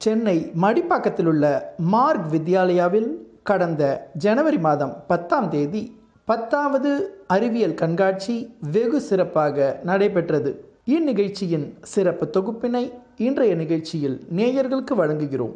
சென்னை மடிப்பாக்கத்தில் உள்ள மார்க் வித்யாலயாவில் கடந்த ஜனவரி மாதம் 10ஆம் தேதி 10வது அறிவியல் கண்காட்சி வெகு சிறப்பாக நடைபெற்றது. இந்நிகழ்ச்சியின் சிறப்பு தொகுப்பினை இன்றைய நிகழ்ச்சியில் நேயர்களுக்கு வழங்குகிறோம்.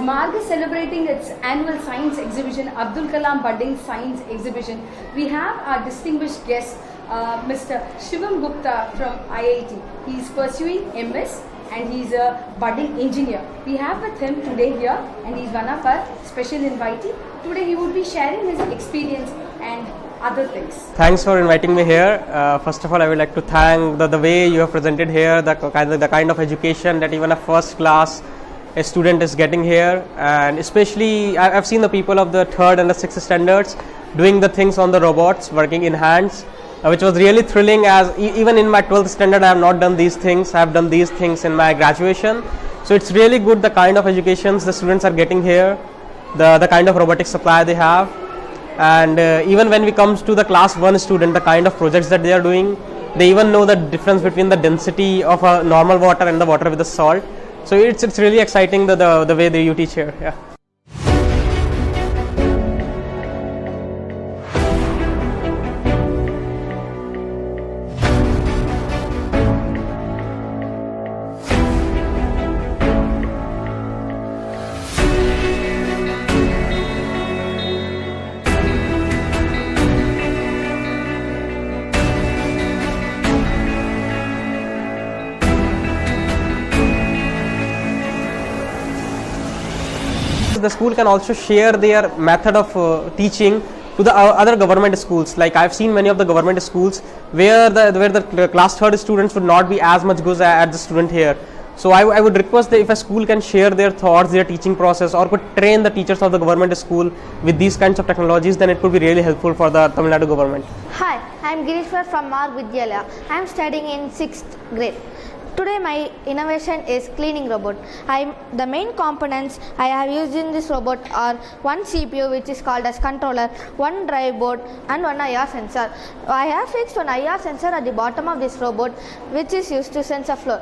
Marg is celebrating its annual science exhibition, Abdul Kalam Budding Science Exhibition. We have our distinguished guest, Mr. Shivam Gupta from IIT. He is pursuing MS and he is a budding engineer. We have with him today here and he is one of our special invitees. Today he would be sharing his experience and other things. Thanks for inviting me here. First of all, I would like to thank the way you have presented here, the kind of education that even a first class a student is getting here, and especially I've seen the people of the 3rd and the 6th standards doing the things on the robots, working in hands, which was really thrilling, as even in my 12th standard I have not done these things. I have done these things in my graduation. So it's really good the kind of educations the students are getting here, the kind of robotic supply they have, and even when we comes to the class 1 student, the kind of projects that they are doing, they even know the difference between the density of a normal water and the water with the salt. So it's really exciting the way you teach here. Yeah. The school can also share their method of teaching to the other government schools. Like I've seen many of the government schools where the class 3rd students would not be as much good as the student here. So I would request that if a school can share their thoughts, their teaching process, or could train the teachers of the government school with these kinds of technologies, then it could be really helpful for the Tamil Nadu government. Hi, I am Girishwar from Marg Vidyalaya. I am studying in 6th grade. Today my innovation is cleaning robot. The main components I have used in this robot are one CPU, which is called as controller, one drive board and one IR sensor. I have fixed one IR sensor at the bottom of this robot, which is used to sense a floor.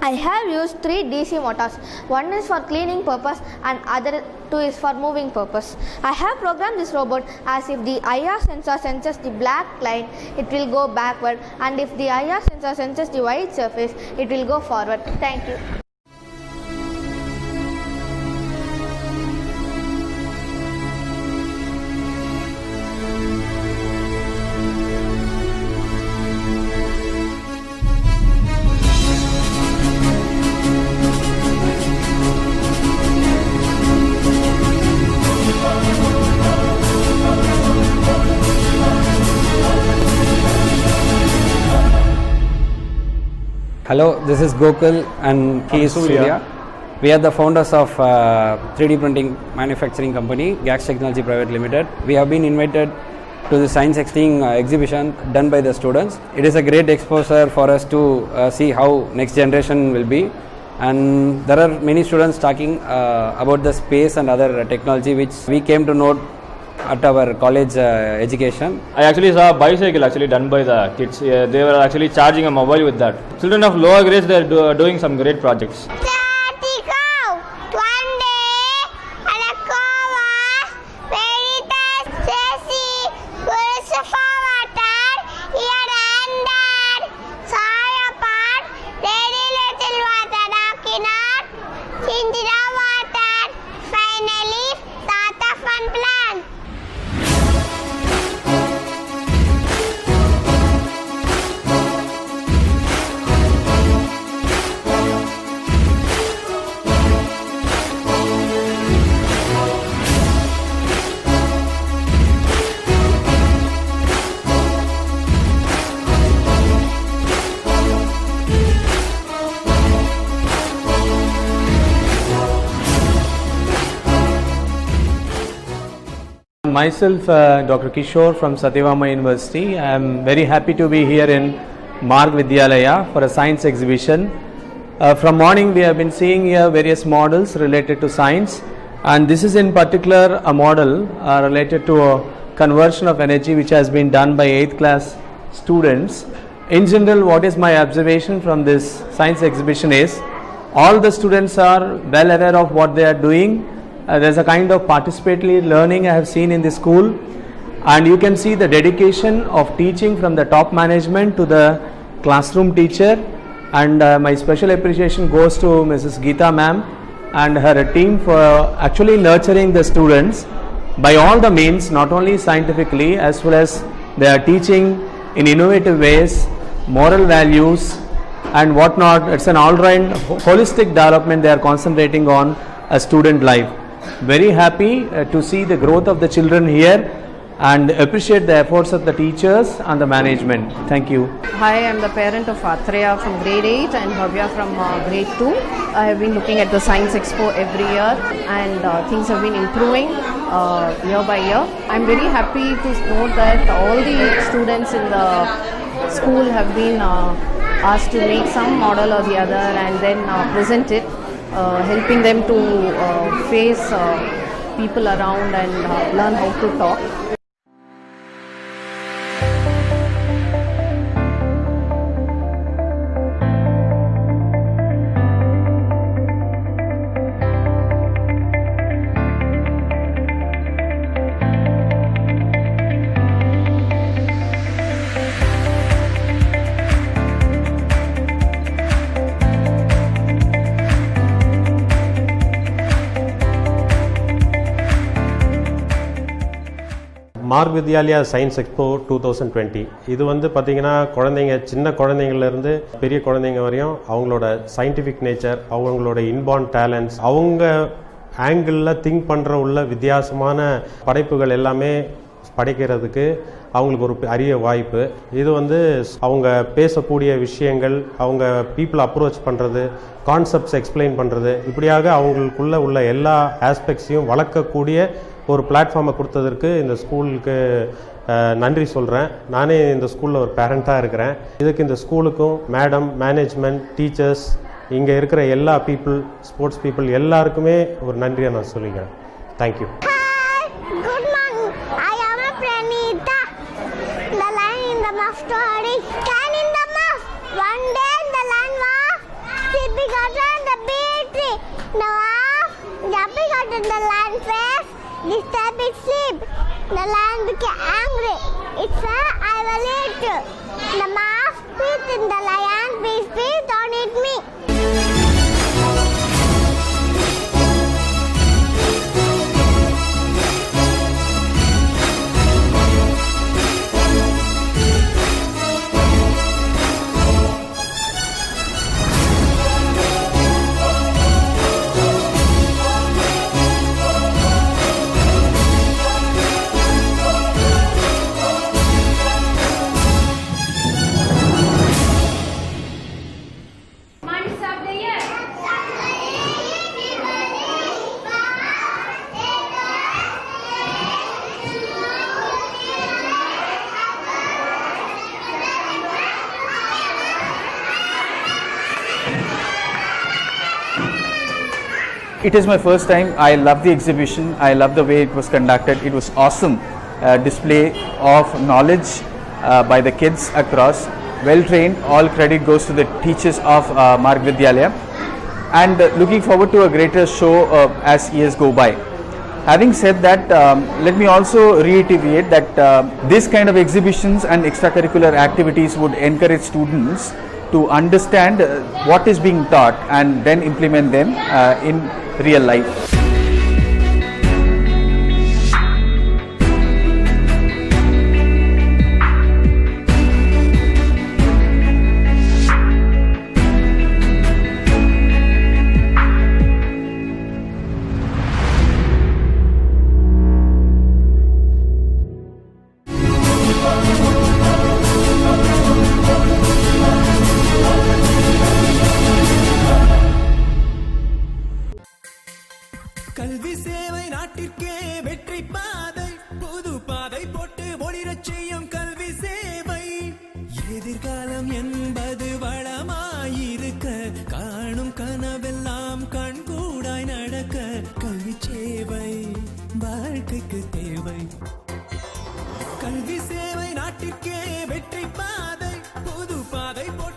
I have used 3 DC motors. One is for cleaning purpose and other 2 is for moving purpose. I have programmed this robot as if the IR sensor senses the black line, it will go backward, and if the IR sensor senses the white surface, it will go forward. Thank you. Hello, this is Gokul and he is Surya. We are the founders of 3D printing manufacturing company, Gax Technology Private Limited. We have been invited to the Science exhibition done by the students. It is a great exposure for us to see how next generation will be. And there are many students talking about the space and other technology which we came to know at our college education. I actually saw a bicycle done by the kids. They were actually charging a mobile with that. Children of lower grades, they are doing some great projects. Myself, Dr. Kishore from Satyabama University. I am very happy to be here in Marg Vidyalaya for a science exhibition. From morning we have been seeing here various models related to science, and this is in particular a model related to a conversion of energy which has been done by 8th class students. In general, what is my observation from this science exhibition is all the students are well aware of what they are doing. There's a kind of participatory learning I have seen in the school, and you can see the dedication of teaching from the top management to the classroom teacher, and my special appreciation goes to Mrs. Geeta ma'am and her team for actually nurturing the students by all the means, not only scientifically as well as they are teaching in innovative ways, moral values and whatnot. It's an all-round holistic development they are concentrating on a student life. Very happy to see the growth of the children here and appreciate the efforts of the teachers and the management. Thank you. Hi, I am the parent of Atreya from grade 8 and Bhavya from grade 2. I have been looking at the Science Expo every year, and things have been improving year by year. I am very happy to note that all the students in the school have been asked to make some model or the other and then present it, helping them to face people around and learn how to talk. Mark Vidyalaya science expo 2020 இது வந்து பார்த்திங்கன்னா குழந்தைங்க, சின்ன குழந்தைங்கள்லேருந்து பெரிய குழந்தைங்க வரையும் அவங்களோட சயின்டிஃபிக் நேச்சர், அவங்களோட இன்பார்ன் டேலண்ட்ஸ், அவங்க ஆங்கிளில் திங்க் பண்ணுற உள்ள வித்தியாசமான படைப்புகள் எல்லாமே படைக்கிறதுக்கு அவங்களுக்கு ஒரு அரிய வாய்ப்பு. இது வந்து அவங்க பேசக்கூடிய விஷயங்கள், அவங்க பீப்புளை அப்ரோச் பண்ணுறது, கான்செப்ட்ஸ் எக்ஸ்பிளைன் பண்ணுறது, இப்படியாக அவங்களுக்குள்ள உள்ள எல்லா ஆஸ்பெக்ட்ஸையும் வளர்க்கக்கூடிய ஒரு பிளாட்ஃபார்மை கொடுத்ததற்கு இந்த ஸ்கூலுக்கு நன்றி சொல்கிறேன். நானே இந்த ஸ்கூலில் ஒரு பேரண்ட்டாக இருக்கிறேன். இதுக்கு இந்த ஸ்கூலுக்கும் மேடம், மேனேஜ்மெண்ட், டீச்சர்ஸ், இங்கே இருக்கிற எல்லா பீப்புள், ஸ்போர்ட்ஸ் பீப்புள் எல்லாருக்குமே ஒரு நன்றியை நான் சொல்லிக்கிறேன். Thank you. Good morning. I am a Pranita. The lion in the mouth story. Can in the mouth. One day the lion was sleeping under the big tree. The wolf jumping out of the lion's face, disturbed its sleep. The lion became angry. It said, I will eat you. The mouse spit in the lion, please don't eat me. It is my first time. I love the exhibition. I love the way it was conducted. It was awesome display of knowledge by the kids across. Well trained. All credit goes to the teachers of Marg Vidyalaya, and looking forward to a greater show as years go by. Having said that, let me also reiterate that this kind of exhibitions and extracurricular activities would encourage students to understand what is being taught and then implement them in real life. செல்வம் என்பது வளமாயிருக்க காணும் கனவெல்லாம் கண்கூடாய் நடக்க கல்வி சேவை வாழ்க்கைக்கு தேவை கல்வி சேவை நாட்டிற்கே வெற்றி பாதை புது பாதை போட்டு